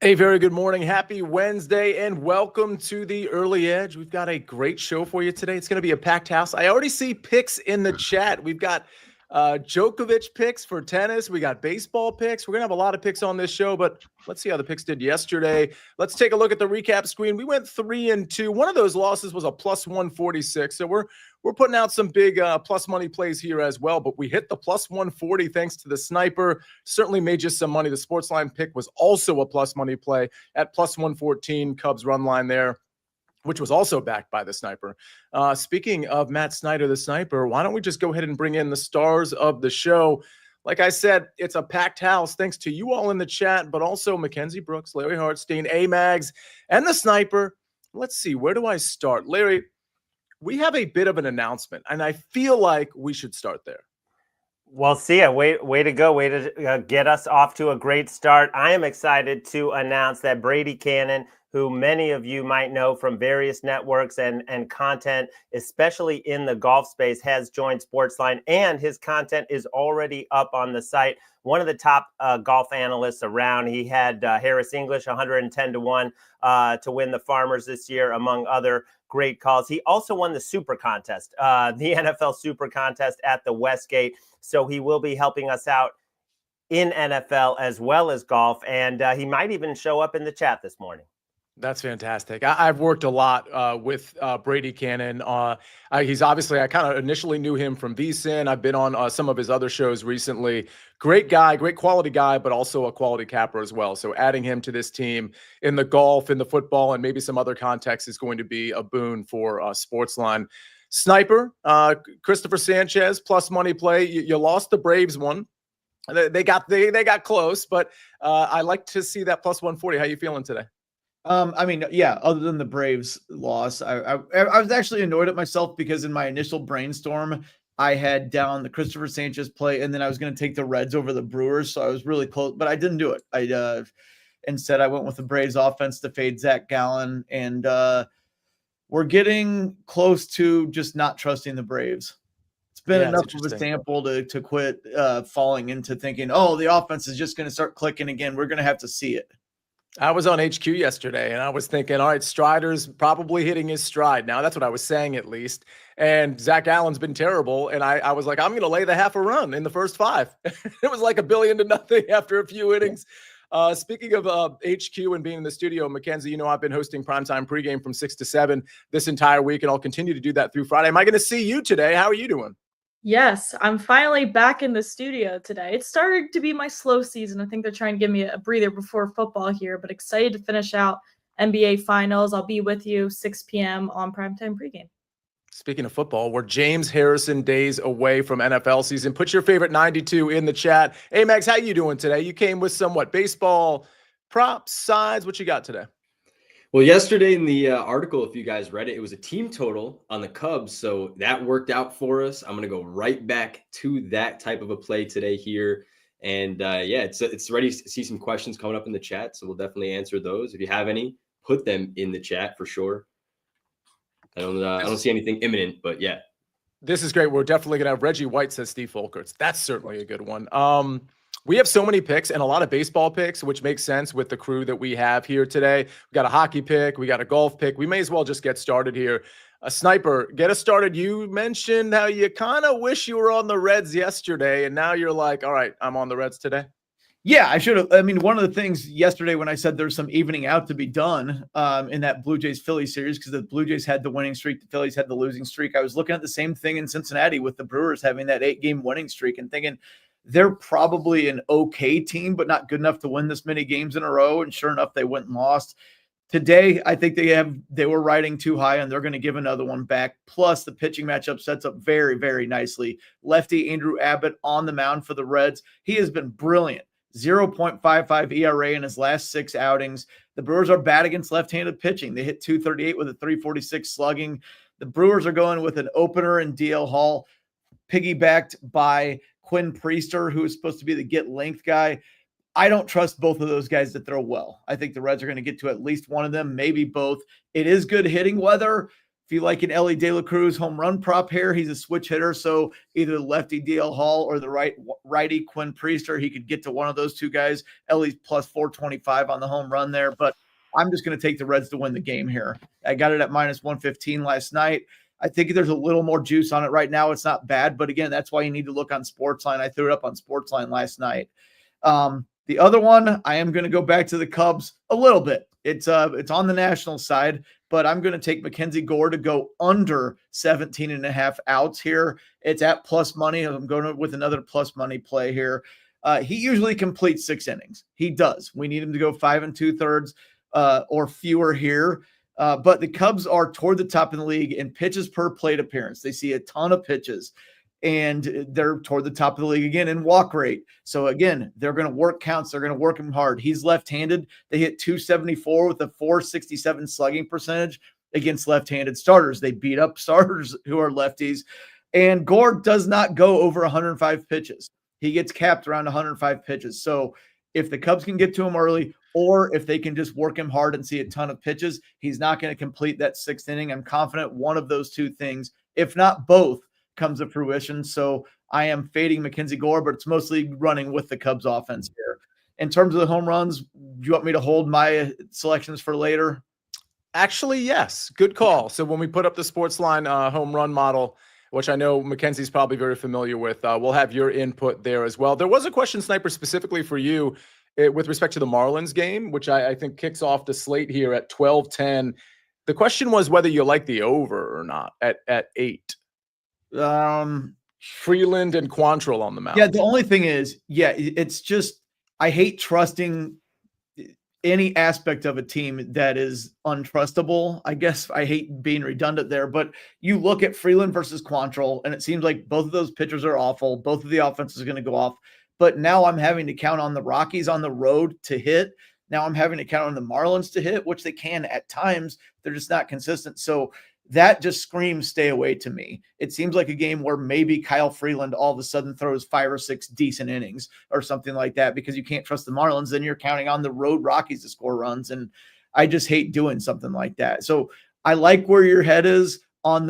A very good morning. Happy Wednesday and welcome to the Early Edge. We've got a great show for you today. It's going to be a packed house. I already see picks in the chat. We've got Djokovic picks for tennis. We got baseball picks. We're going to have a lot of picks on this show, but let's see how the picks did yesterday. Let's take a look at the recap screen. We went 3-2. One of those losses was a plus 146. So we're putting out some big plus money plays here as well, but we hit the plus 140 thanks to the Sniper. Certainly made you some money. The SportsLine pick was also a plus money play at plus 114. Cubs run line there, which was also backed by the Sniper. Speaking of Matt Snyder, the Sniper, why don't we just go ahead and bring in the stars of the show? Like I said, it's a packed house thanks to you all in the chat, but also Mackenzie Brooks, Larry Hartstein, Amags, and the Sniper. Let's see, where do I start? Larry, we have a bit of an announcement, and I feel like we should start there. Well, Sia, way to go. Way to get us off to a great start. I am excited to announce that Brady Cannon, who many of you might know from various networks and content, especially in the golf space, has joined SportsLine, and his content is already up on the site. One of the top golf analysts around. He had Harris English 110-1 to win the Farmers this year, among other great calls. He also won the Super Contest, the NFL Super Contest at the Westgate. So he will be helping us out in NFL as well as golf. And he might even show up in the chat this morning. That's fantastic. I've worked a lot with Brady Cannon. He's obviously, I kind of initially knew him from VSiN. I've been on some of his other shows recently. Great guy, great quality guy, but also a quality capper as well. So adding him to this team in the golf, in the football, and maybe some other context is going to be a boon for SportsLine. Sniper, Christopher Sanchez, plus money play. You lost the Braves one. They got close, but I like to see that plus 140. How you feeling today? I mean, yeah, other than the Braves loss, I was actually annoyed at myself because in my initial brainstorm, I had down the Christopher Sanchez play, and then I was going to take the Reds over the Brewers. So I was really close, but I didn't do it. Instead, I went with the Braves offense to fade Zach Gallen, and we're getting close to just not trusting the Braves. It's been enough of a sample to quit falling into thinking, oh, the offense is just going to start clicking again. We're going to have to see it. I was on HQ yesterday, and I was thinking, all right, Strider's probably hitting his stride now. That's what I was saying, at least. And Zach Allen's been terrible, and I was like, I'm going to lay the half a run in the first 5. It was like 1-0 after a few innings. Speaking of HQ and being in the studio, Mackenzie, you know I've been hosting Primetime Pregame from 6 to 7 this entire week, and I'll continue to do that through Friday. Am I going to see you today? How are you doing? Yes, I'm finally back in the studio today. It started to be my slow season. I think they're trying to give me a breather before football here, but excited to finish out NBA Finals. I'll be with you 6 p.m. on Primetime Pregame. Speaking of football, we're James Harrison days away from NFL season. Put your favorite 92 in the chat. Hey, Max, how you doing today? You came with some, baseball props, sides? What you got today? Well, yesterday in the article, if you guys read it, it was a team total on the Cubs. So that worked out for us. I'm going to go right back to that type of a play today here. And it's ready to see some questions coming up in the chat. So we'll definitely answer those. If you have any, put them in the chat for sure. I don't see anything imminent, but yeah. This is great. We're definitely going to have Reggie White, says Steve Folkerts. That's certainly a good one. We have so many picks and a lot of baseball picks, which makes sense with the crew that we have here today. We got a hockey pick. We got a golf pick. We may as well just get started here. A Sniper, get us started. You mentioned how you kind of wish you were on the Reds yesterday, and now you're like, all right, I'm on the Reds today. Yeah, I should have. I mean, one of the things yesterday when I said there's some evening out to be done in that Blue Jays-Phillies series, because the Blue Jays had the winning streak, the Phillies had the losing streak. I was looking at the same thing in Cincinnati with the Brewers having that 8-game winning streak and thinking, they're probably an okay team, but not good enough to win this many games in a row. And sure enough, they went and lost. Today, I think they were riding too high, and they're going to give another one back. Plus, the pitching matchup sets up very, very nicely. Lefty Andrew Abbott on the mound for the Reds. He has been brilliant. 0.55 ERA in his last 6 outings. The Brewers are bad against left-handed pitching. They hit .238 with a .346 slugging. The Brewers are going with an opener in DL Hall, piggybacked by Quinn Priester, who is supposed to be the get length guy. I don't trust both of those guys to throw well. I think the Reds are going to get to at least one of them, maybe both. It is good hitting weather If you like an Ellie De La Cruz home run prop here, he's a switch hitter. So either the lefty DL Hall or the righty Quinn Priester, he could get to one of those two guys. Ellie's plus 425 on the home run there, but I'm just going to take the Reds to win the game here. I got it at minus 115 last night. I think there's a little more juice on it right now. It's not bad, but again, that's why you need to look on SportsLine. I threw it up on SportsLine last night. The other one, I am going to go back to the Cubs a little bit. It's on the national side, but I'm going to take Mackenzie Gore to go under 17.5 outs here. It's at plus money. I'm going with another plus money play here. He usually completes 6 innings. He does. We need him to go 5 2/3 or fewer here. But the Cubs are toward the top in the league in pitches per plate appearance. They see a ton of pitches, and they're toward the top of the league again in walk rate. So again, they're going to work counts. They're going to work him hard. He's left-handed. They hit 274 with a 467 slugging percentage against left-handed starters. They beat up starters who are lefties. And Gore does not go over 105 pitches. He gets capped around 105 pitches. So if the Cubs can get to him early, or if they can just work him hard and see a ton of pitches, he's not going to complete that 6th inning. I'm confident one of those two things, if not both, comes to fruition. So I am fading Mackenzie Gore, but it's mostly running with the Cubs offense here. In terms of the home runs, do you want me to hold my selections for later? Actually, yes. Good call. So when we put up the SportsLine home run model, which I know Mackenzie's probably very familiar with, we'll have your input there as well. There was a question, Sniper, specifically for you with respect to the Marlins game, which I think kicks off the slate here at 12:10. The question was whether you like the over or not at 8. Freeland and Quantrill on the mound. Yeah, the only thing is, it's just I hate trusting any aspect of a team that is untrustable. I guess I hate being redundant there, but you look at Freeland versus Quantrill, and it seems like both of those pitchers are awful. Both of the offenses are going to go off. But now I'm having to count on the Rockies on the road to hit. Now I'm having to count on the Marlins to hit, which they can at times. They're just not consistent. So that just screams stay away to me. It seems like a game where maybe Kyle Freeland all of a sudden throws 5 or 6 decent innings or something like that because you can't trust the Marlins. Then you're counting on the road Rockies to score runs. And I just hate doing something like that. So I like where your head is on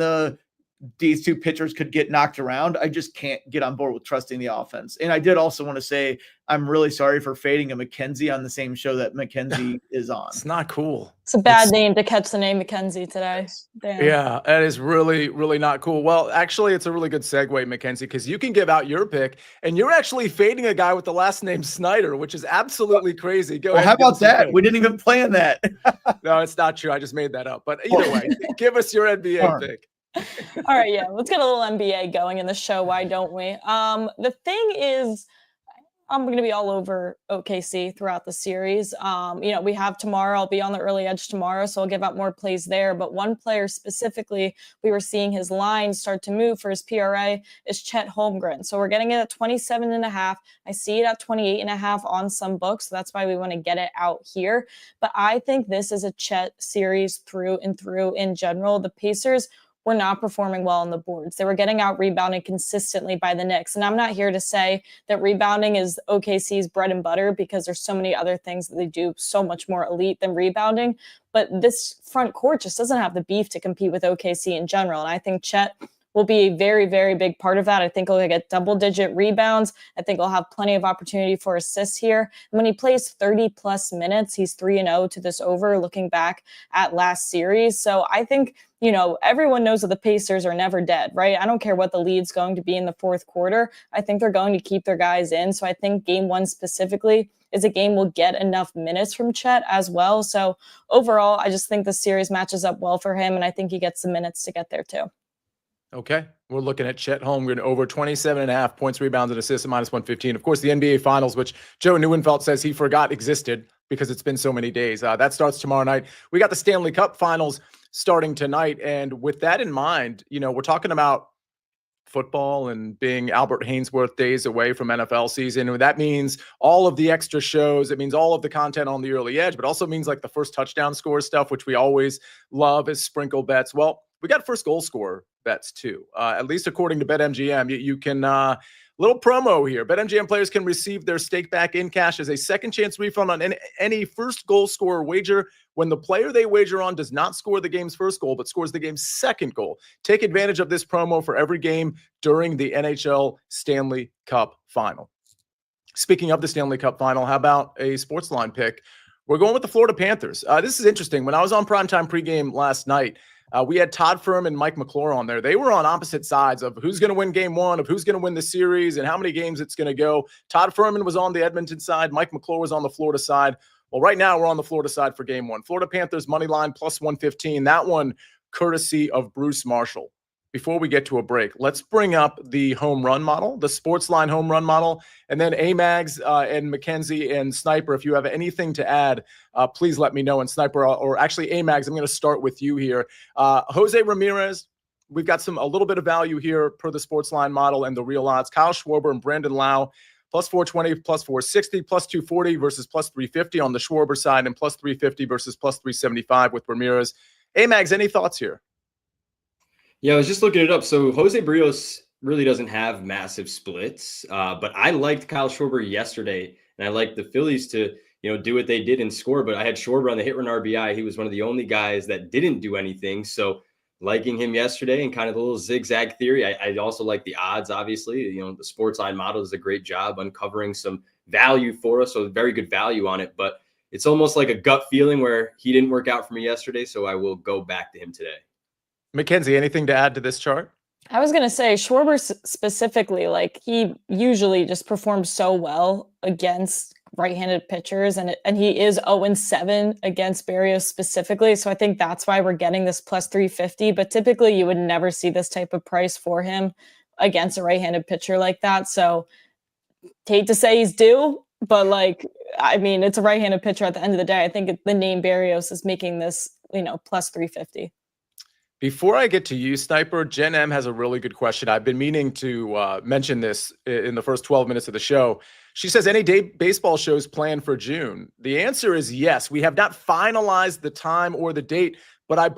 these two pitchers could get knocked around. I just can't get on board with trusting the offense. And I did also want to say, I'm really sorry for fading a Mackenzie on the same show that Mackenzie is on. It's not cool. It's a bad name to catch the name Mackenzie today. Damn. Yeah, that is really, really not cool. Well, actually, it's a really good segue, Mackenzie, because you can give out your pick, and you're actually fading a guy with the last name Snyder, which is absolutely crazy. Go ahead. How about that? We didn't even plan that. No, it's not true. I just made that up. But either way, give us your NBA pick. All right, yeah, let's get a little NBA going in the show. Why don't we? The thing is, I'm going to be all over OKC throughout the series. We have tomorrow. I'll be on the early edge tomorrow, so I'll give out more plays there. But one player specifically, we were seeing his line start to move for his PRA is Chet Holmgren. So we're getting it at 27.5. I see it at 28.5 on some books. So that's why we want to get it out here. But I think this is a Chet series through and through in general. The Pacers were not performing well on the boards. They were getting out rebounded consistently by the Knicks. And I'm not here to say that rebounding is OKC's bread and butter because there's so many other things that they do so much more elite than rebounding. But this front court just doesn't have the beef to compete with OKC in general. And I think Chet will be a very, very big part of that. I think he'll get double-digit rebounds. I think he'll have plenty of opportunity for assists here. And when he plays 30-plus minutes, he's 3-0 to this over, looking back at last series. So I think, everyone knows that the Pacers are never dead, right? I don't care what the lead's going to be in the fourth quarter. I think they're going to keep their guys in. So I think game one specifically is a game we'll get enough minutes from Chet as well. So overall, I just think the series matches up well for him, and I think he gets the minutes to get there too. Okay, we're looking at Chet Holmgren over 27.5 points, rebounds, and assists at minus 115. Of course, the NBA Finals, which Joe Neuenfeld says he forgot existed because it's been so many days. That starts tomorrow night. We got the Stanley Cup Finals starting tonight. And with that in mind, we're talking about football and being Albert Hainsworth days away from NFL season. And that means all of the extra shows. It means all of the content on the early edge, but also means like the first touchdown score stuff, which we always love as sprinkle bets. Well, we got first goal scorer bets too, at least according to BetMGM. You can, little promo here. BetMGM players can receive their stake back in cash as a second chance refund on any first goal scorer wager when the player they wager on does not score the game's first goal, but scores the game's second goal. Take advantage of this promo for every game during the NHL Stanley Cup Final. Speaking of the Stanley Cup Final, how about a SportsLine pick? We're going with the Florida Panthers. This is interesting. When I was on Primetime Pregame last night, we had Todd Firm and Mike McClure on there. They were on opposite sides of who's going to win game one, of who's going to win the series, and how many games it's going to go. Todd Furman was on the Edmonton side. Mike McClure was on the Florida side. Well, right now we're on the Florida side for game one. Florida Panthers money line plus 115. That one courtesy of Bruce Marshall. Before we get to a break, let's bring up the home run model, the SportsLine home run model, and then Amags and Mackenzie and Snyper, if you have anything to add, please let me know. And Snyper, or actually Amags, I'm going to start with you here. Jose Ramirez, we've got a little bit of value here per the SportsLine model and the real odds. Kyle Schwarber and Brandon Lau, plus 420, plus 460, plus 240 versus plus 350 on the Schwarber side, and plus 350 versus plus 375 with Ramirez. Amags, any thoughts here? Yeah, I was just looking it up. So Jose Barrios really doesn't have massive splits, but I liked Kyle Schwarber yesterday, and I liked the Phillies to do what they did and score. But I had Schwarber on the hit run RBI. He was one of the only guys that didn't do anything. So liking him yesterday and kind of the little zigzag theory. I also like the odds, obviously. The SportsLine model does a great job uncovering some value for us, so very good value on it. But it's almost like a gut feeling where he didn't work out for me yesterday, so I will go back to him today. Mackenzie, anything to add to this chart? I was going to say Schwarber specifically, he usually just performs so well against right-handed pitchers, and he is 0-7 against Barrios specifically. So I think that's why we're getting this plus 350, but typically you would never see this type of price for him against a right-handed pitcher like that. So hate to say he's due, but it's a right-handed pitcher at the end of the day. I think the name Barrios is making this, plus 350. Before I get to you, Sniper, Jen M has a really good question. I've been meaning to mention this in the first 12 minutes of the show. She says, any baseball shows planned for June? The answer is yes. We have not finalized the time or the date, but I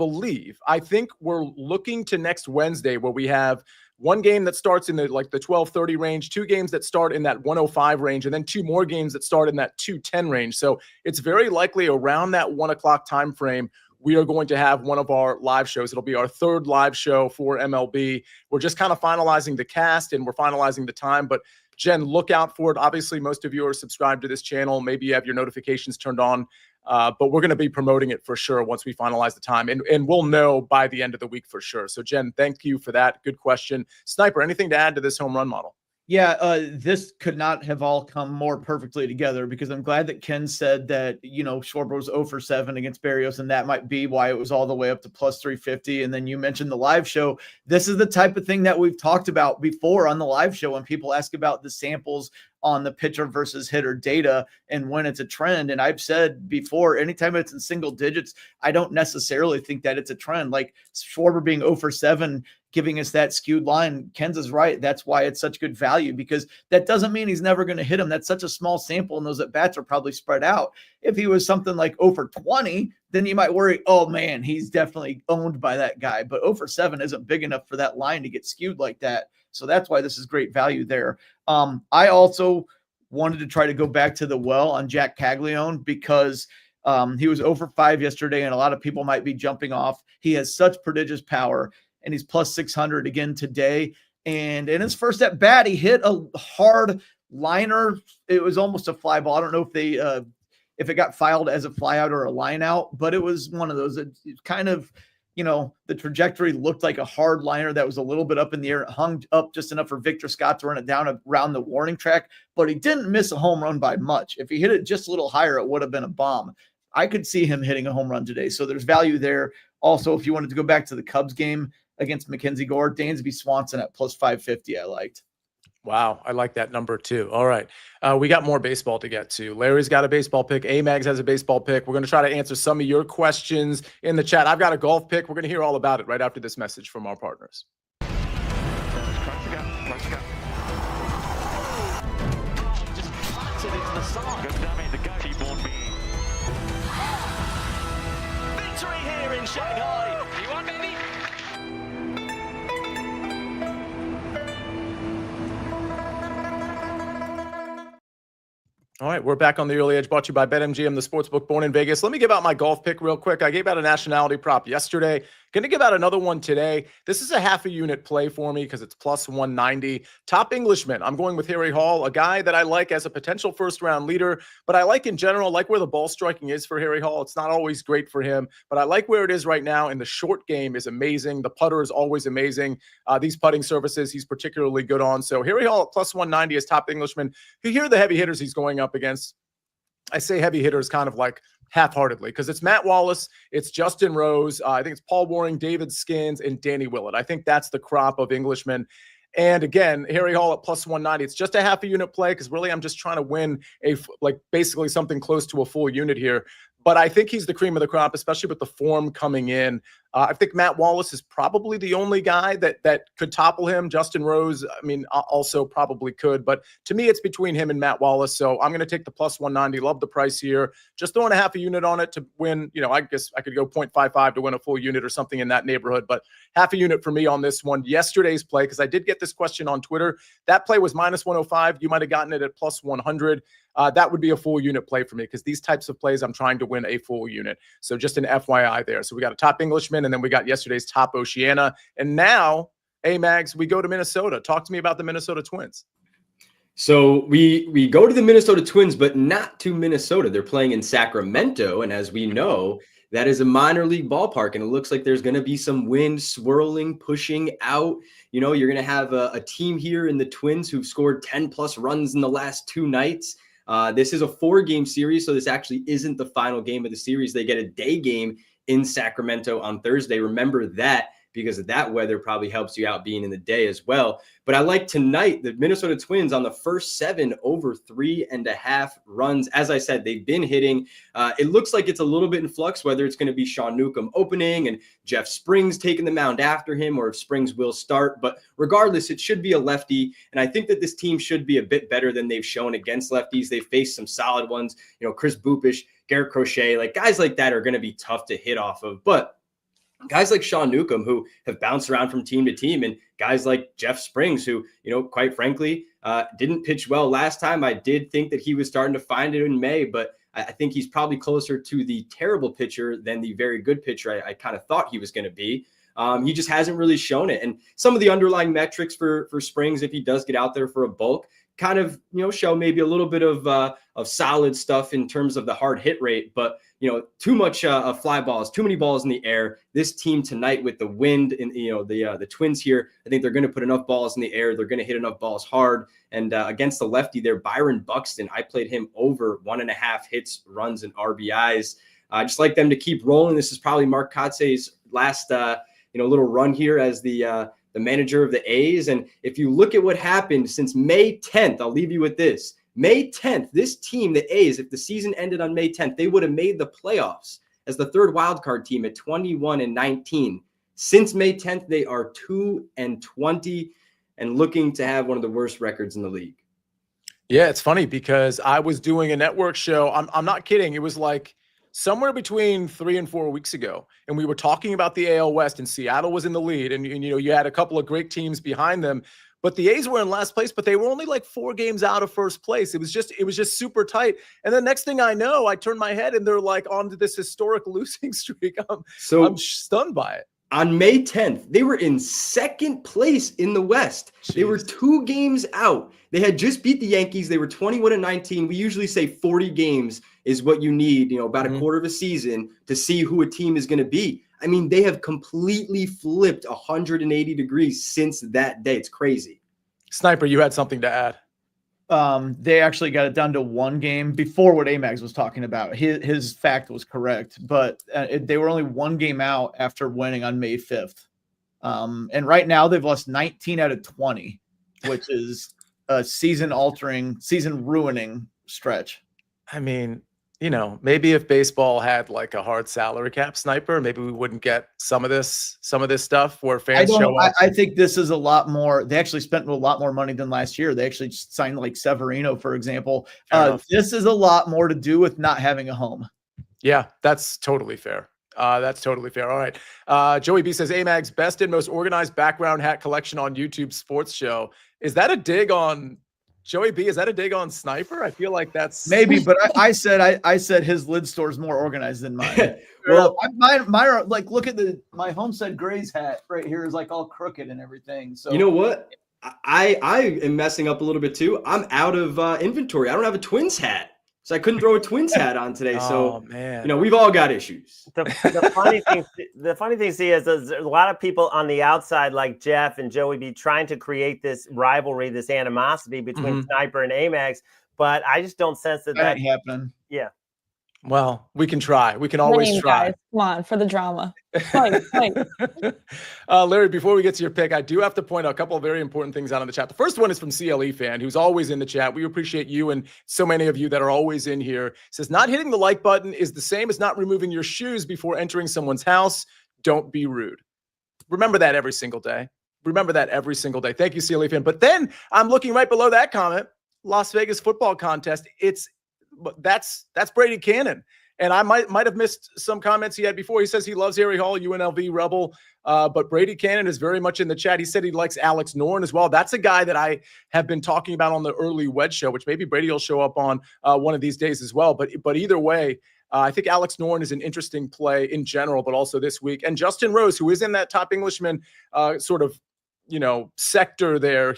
think we're looking to next Wednesday, where we have one game that starts in the 12:30 range, two games that start in that 105 range, and then two more games that start in that 210 range. So it's very likely around that 1 o'clock time frame we are going to have one of our live shows. It'll be our third live show for MLB. We're just kind of finalizing the cast and we're finalizing the time, but Jen, look out for it. Obviously, most of you are subscribed to this channel. Maybe you have your notifications turned on, but we're going to be promoting it for sure once we finalize the time, and we'll know by the end of the week for sure. So Jen, thank you for that. Good question. Sniper, anything to add to this home run model? Yeah, this could not have all come more perfectly together, because I'm glad that Ken said that, Schwarber was 0-7 against Barrios, and that might be why it was all the way up to plus 350. And then you mentioned the live show. This is the type of thing that we've talked about before on the live show when people ask about the samples on the pitcher versus hitter data and when it's a trend. And I've said before, anytime it's in single digits, I don't necessarily think that it's a trend. Like Schwarber being 0-7, giving us that skewed line, Ken's is right. That's why it's such good value, because that doesn't mean he's never going to hit him. That's such a small sample, and those at-bats are probably spread out. If he was something like 0-20, then you might worry, oh man, he's definitely owned by that guy. But 0-7 isn't big enough for that line to get skewed like that. So that's why this is great value there. I also wanted to try to go back to the well on Jack Caglione, because he was 0-5 yesterday, and a lot of people might be jumping off. He has such prodigious power, and he's plus 600 again today. And in his first at bat, he hit a hard liner. It was almost a fly ball. I don't know if it got filed as a fly out or a line out, but it was one of those. It kind of, the trajectory looked like a hard liner that was a little bit up in the air. It hung up just enough for Victor Scott to run it down around the warning track, but he didn't miss a home run by much. If he hit it just a little higher, it would have been a bomb. I could see him hitting a home run today. So there's value there. Also, if you wanted to go back to the Cubs game against Mackenzie Gore, Dansby Swanson at plus 550, I liked. Wow, I like that number too. All right. We got more baseball to get to. Larry's got a baseball pick. Amags has a baseball pick. We're going to try to answer some of your questions in the chat. I've got a golf pick. We're going to hear all about it right after this message from our partners. Victory here in Shanghai. You won, baby. All right, we're back on the Early Edge, brought to you by BetMGM, the sportsbook born in Vegas. Let me give out my golf pick real quick. I gave out a nationality prop yesterday. Going to give out another one today. This is a half a unit play for me because it's plus 190. Top Englishman. I'm going with Harry Hall, a guy that I like as a potential first-round leader, but I like in general, like where the ball striking is for Harry Hall. It's not always great for him, but I like where it is right now, and the short game is amazing. The putter is always amazing. These putting surfaces he's particularly good on. So Harry Hall at plus 190 is Top Englishman. You hear the heavy hitters he's going up against. I say heavy hitters kind of like half-heartedly because it's Matt Wallace, it's Justin Rose, I think it's Paul Waring, David Skins, and Danny Willett. I think that's the crop of Englishmen. And again, Harry Hall at plus 190. It's just a half a unit play because really I'm just trying to win basically something close to a full unit here. But I think he's the cream of the crop, especially with the form coming in. I think Matt Wallace is probably the only guy that could topple him. Justin Rose, I mean, also probably could. But to me, it's between him and Matt Wallace. So I'm going to take the plus 190. Love the price here. Just throwing a half a unit on it to win. I guess I could go 0.55 to win a full unit or something in that neighborhood. But half a unit for me on this one. Yesterday's play, because I did get this question on Twitter. That play was minus 105. You might have gotten it at plus 100. That would be a full unit play for me because these types of plays, I'm trying to win a full unit. So just an FYI there. So we got a Top Englishman, and then we got yesterday's Top Oceania. And now, Amags, we go to Minnesota. Talk to me about the Minnesota Twins. So we go to the Minnesota Twins, but not to Minnesota. They're playing in Sacramento. And as we know, that is a minor league ballpark. And it looks like there's going to be some wind swirling, pushing out. You're going to have a team here in the Twins who've scored 10 plus runs in the last 2 nights. This is a 4-game series, so this actually isn't the final game of the series. They get a day game in Sacramento on Thursday. Remember that because of that weather probably helps you out being in the day as well. But I like tonight, the Minnesota Twins on the first 7 over 3.5 runs. As I said, they've been hitting. It looks like it's a little bit in flux, whether it's going to be Sean Newcomb opening and Jeff Springs taking the mound after him, or if Springs will start. But regardless, it should be a lefty. And I think that this team should be a bit better than they've shown against lefties. They've faced some solid ones, Chris Bupish, Garrett Crochet, like guys like that are going to be tough to hit off of. But guys like Sean Newcomb, who have bounced around from team to team, and guys like Jeff Springs, who, quite frankly, didn't pitch well last time. I did think that he was starting to find it in May, but I think he's probably closer to the terrible pitcher than the very good pitcher I kind of thought he was going to be. He just hasn't really shown it. And some of the underlying metrics for Springs, if he does get out there for a bulk, kind of, show maybe a little bit of solid stuff in terms of the hard hit rate, but too much fly balls, too many balls in the air. This team tonight with the wind and the Twins here, I think they're going to put enough balls in the air. They're going to hit enough balls hard. And against the lefty there, Byron Buxton, I played him over 1.5 hits, runs, and RBIs. I just like them to keep rolling. This is probably Mark Kotze's last little run here as the manager of the A's. And if you look at what happened since May 10th, I'll leave you with this. May 10th, this team, the A's, if the season ended on May 10th, they would have made the playoffs as the 3rd wildcard team at 21-19. Since May 10th, they are 2-20 and looking to have one of the worst records in the league. Yeah, it's funny because I was doing a network show. I'm not kidding. It was like somewhere between 3 and 4 weeks ago, and we were talking about the AL West, and Seattle was in the lead, and you had a couple of great teams behind them. But the A's were in last place, but they were only like 4 games out of first place. It was just super tight. And the next thing I know, I turn my head and they're like onto this historic losing streak. I'm stunned by it. On May 10th, they were in 2nd place in the West. Jeez. They were 2 games out. They had just beat the Yankees. They were 21-19. We usually say 40 games is what you need, about a quarter of a season to see who a team is going to be. I mean, they have completely flipped 180 degrees since that day. It's crazy. Sniper, you had something to add. They actually got it down to 1 game before what Amags was talking about. His fact was correct, but they were only 1 game out after winning on May 5th. And right now they've lost 19 out of 20, which is a season-altering, season-ruining stretch. I mean, maybe if baseball had like a hard salary cap, Sniper, maybe we wouldn't get some of this stuff where fans show up. I think this is a lot more. They actually spent a lot more money than last year. They actually signed like Severino, for example. This is a lot more to do with not having a home. Yeah, that's totally fair. That's totally fair. All right. Joey B says, Amag's best and most organized background hat collection on YouTube sports show. Is that a dig on Joey B, is that a dig on Sniper? I feel like that's Maybe, but I said his lid store is more organized than mine. Well, mine are like, look at my Homestead Grays hat right here is like all crooked and everything. So you know what? I am messing up a little bit too. I'm out of inventory. I don't have a Twins hat, so I couldn't throw a Twins hat on today. Oh, So man. we've all got issues. The funny thing, see, is there's a lot of people on the outside, like Jeff and Joey B, trying to create this rivalry, this animosity between Sniper and Amags. But I just don't sense that ain't happening. Yeah. Well, we can try. We can always try. Guys. Come on, for the drama. Fight. Larry, before we get to your pick, I do have to point out a couple of very important things out in the chat. The first one is from CLE fan, who's always in the chat. We appreciate you and so many of you that are always in here. It says, not hitting the like button is the same as not removing your shoes before entering someone's house. Don't be rude. Remember that every single day. Remember that every single day. Thank you, CLE fan. But then I'm looking right below that comment, Las Vegas football contest. That's Brady Cannon. And I might have missed some comments he had before. He says he loves Harry Hall, UNLV Rebel. But Brady Cannon is very much in the chat. He said he likes Alex Norn as well. That's a guy that I have been talking about on the early Wedge show, which maybe Brady will show up on one of these days as well. But either way, I think Alex Norn is an interesting play in general, but also this week. And Justin Rose, who is in that top Englishman sort of, sector there,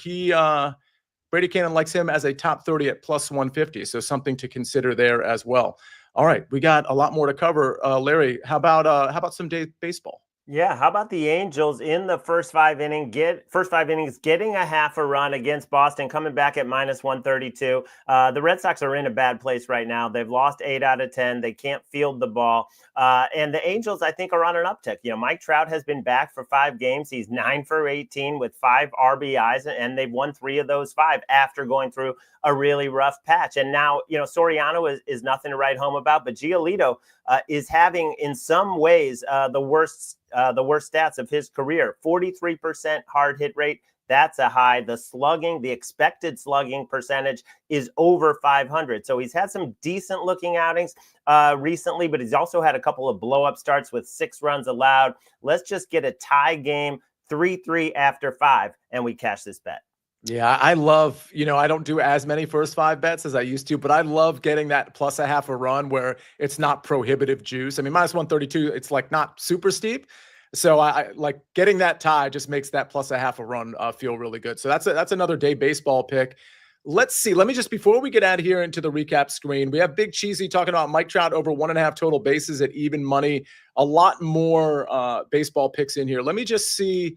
Brady Cannon likes him as a top 30 at plus 150. So something to consider there as well. All right, we got a lot more to cover. Larry, how about some day baseball? Yeah, how about the Angels in the first five innings getting a half a run against Boston, coming back at minus 132. The Red Sox are in a bad place right now. They've lost 8 out of 10. They can't field the ball. And the Angels, I think, are on an uptick. Mike Trout has been back for 5 games. He's 9 for 18 with 5 RBIs, and they've won 3 of those 5 after going through a really rough patch. And now, Soriano is nothing to write home about, but Giolito is having, in some ways, the worst stats of his career. 43% hard hit rate. That's a high. The expected slugging percentage is over 500. So he's had some decent looking outings recently, but he's also had a couple of blow up starts with 6 runs allowed. Let's just get a tie game, 3-3 after 5, and we cash this bet. Yeah, I love, I don't do as mmany first 5 bets as I used to, but I love getting that plus a half a run where it's not prohibitive juice. I mean, minus 132, it's like not super steep. So I like getting that tie just makes that plus a half a run feel really good. So that's another day baseball pick. Let's see. Let me just, before we get out of here into the recap screen, we have Big Cheesy talking about Mike Trout over 1.5 total bases at even money. A lot more baseball picks in here. Let me just see.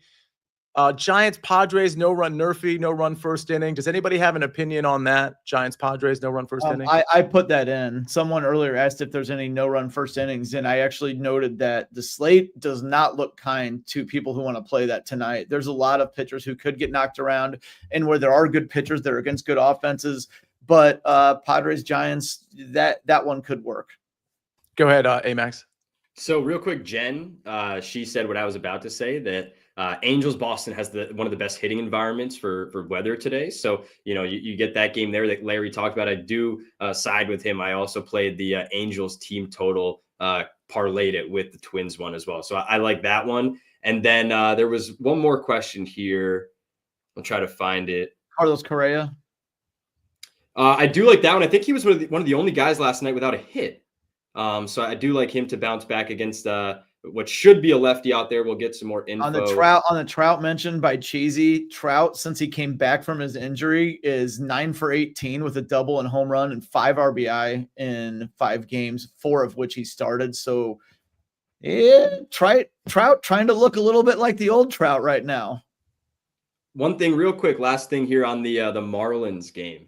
Giants, Padres, no run Nerfy, no run first inning. Does anybody have an opinion on that? Giants, Padres, no run first inning? I put that in. Someone earlier asked if there's any no run first innings, and I actually noted that the slate does not look kind to people who want to play that tonight. There's a lot of pitchers who could get knocked around, and where there are good pitchers that are against good offenses, but Padres, Giants, that one could work. Go ahead, Amags. So real quick, Jen, she said what I was about to say, that Angels Boston has one of the best hitting environments for weather today. So, you get that game there that Larry talked about. I do side with him. I also played the Angels team total, parlayed it with the Twins one as well. So I like that one. And then there was one more question here. I'll try to find it. Carlos Correa. I do like that one. I think he was one of the only guys last night without a hit. So I do like him to bounce back against what should be a lefty out there. We'll get some more info. On the Trout mentioned by Cheesy. Trout, since he came back from his injury, is 9 for 18 with a double and home run and 5 RBI in 5 games, 4 of which he started. So yeah, Trout trying to look a little bit like the old Trout right now. One thing real quick, last thing here on the Marlins game.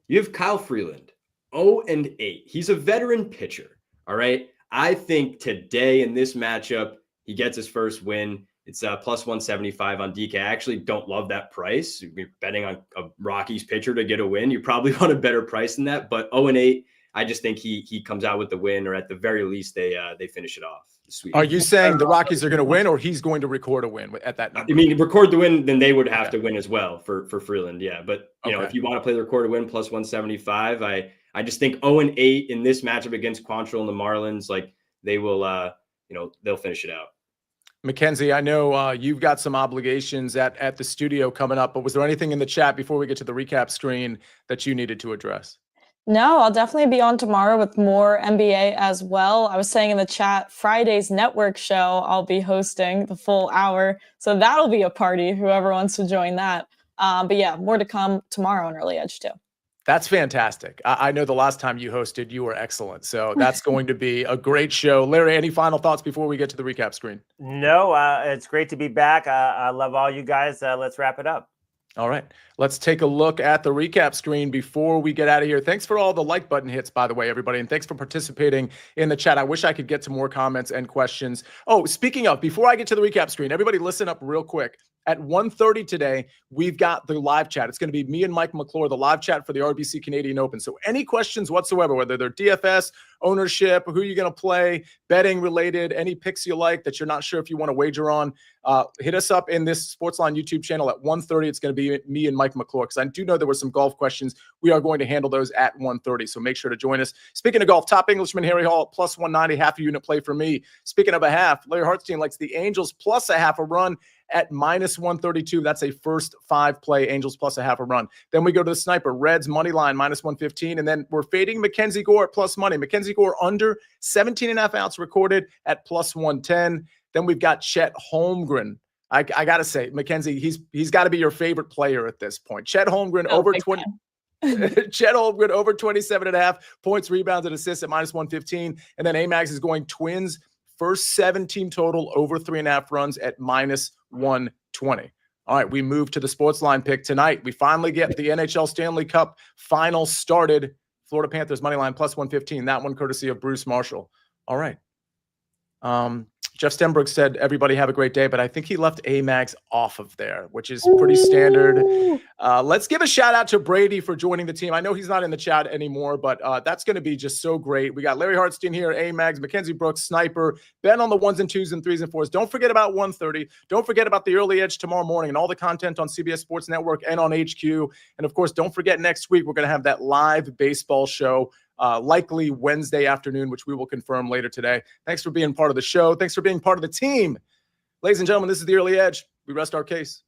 You have Kyle Freeland, 0-8. He's a veteran pitcher. All right. I think today in this matchup, he gets his first win. It's plus 175 on DK. I actually don't love that price. You're betting on a Rockies pitcher to get a win. You probably want a better price than that. But 0-8, I just think he comes out with the win, or at the very least, they finish it off. Sweet. Are you saying the Rockies are going to win, or he's going to record a win at that number? I mean, record the win, then they would have to win as well for Freeland. Yeah, but if you want to play the record a win plus 175, I just think 0-8 in this matchup against Quantrill and the Marlins, like they will, they'll finish it out. Mackenzie, I know you've got some obligations at the studio coming up, but was there anything in the chat before we get to the recap screen that you needed to address? No, I'll definitely be on tomorrow with more NBA as well. I was saying in the chat, Friday's network show, I'll be hosting the full hour. So that'll be a party, whoever wants to join that. But yeah, more to come tomorrow on Early Edge too. That's fantastic. I know the last time you hosted, you were excellent. So that's going to be a great show. Larry, any final thoughts before we get to the recap screen? No, it's great to be back. I love all you guys. Let's wrap it up. All right, let's take a look at the recap screen before we get out of here. Thanks for all the like button hits, by the way, everybody, and thanks for participating in the chat. I wish I could get to more comments and questions. Oh, speaking of, before I get to the recap screen, everybody listen up real quick. At 1:30 today, we've got the live chat. It's going to be me and Mike McClure, the live chat for the RBC Canadian Open. So any questions whatsoever, whether they're DFS, ownership, who you're going to play, betting related, any picks you like that you're not sure if you want to wager on, hit us up in this SportsLine YouTube channel at 1:30. It's going to be me and Mike McClure because I do know there were some golf questions. We are going to handle those at 1:30, so make sure to join us. Speaking of golf, top Englishman Harry Hall at plus 190, half a unit play for me. Speaking of a half, Larry Hartstein likes the Angels plus a half a run at minus 132. That's a first 5 play, Angels plus a half a run. Then we go to the Sniper, Reds money line minus 115, and then we're fading Mackenzie Gore at plus money. Mackenzie Gore under 17.5 ounce recorded at plus 110. Then we've got Chet Holmgren. I got to say, Mackenzie, he's got to be your favorite player at this point. Chet Holmgren over 20. Chet Holmgren over 27.5 points, rebounds, and assists at minus 115. And then Amags is going Twins first 17 total over 3.5 runs at minus 120. All right, we move to the SportsLine pick tonight. We finally get the NHL Stanley Cup final started. Florida Panthers money line plus 115. That one courtesy of Bruce Marshall. All right. Jeff Stenberg said, everybody have a great day, but I think he left Amags off of there, which is pretty standard. Let's give a shout out to Brady for joining the team. I know he's not in the chat anymore, but that's going to be just so great. We got Larry Hartstein here, Amags, Mackenzie Brooks, Sniper, Ben on the 1s and 2s and 3s and 4s. Don't forget about 1:30. Don't forget about the early edge tomorrow morning and all the content on CBS Sports Network and on HQ. And of course, don't forget next week, we're going to have that live baseball show. Likely Wednesday afternoon, which we will confirm later today. Thanks for being part of the show. Thanks for being part of the team. Ladies and gentlemen, this is the Early Edge. We rest our case.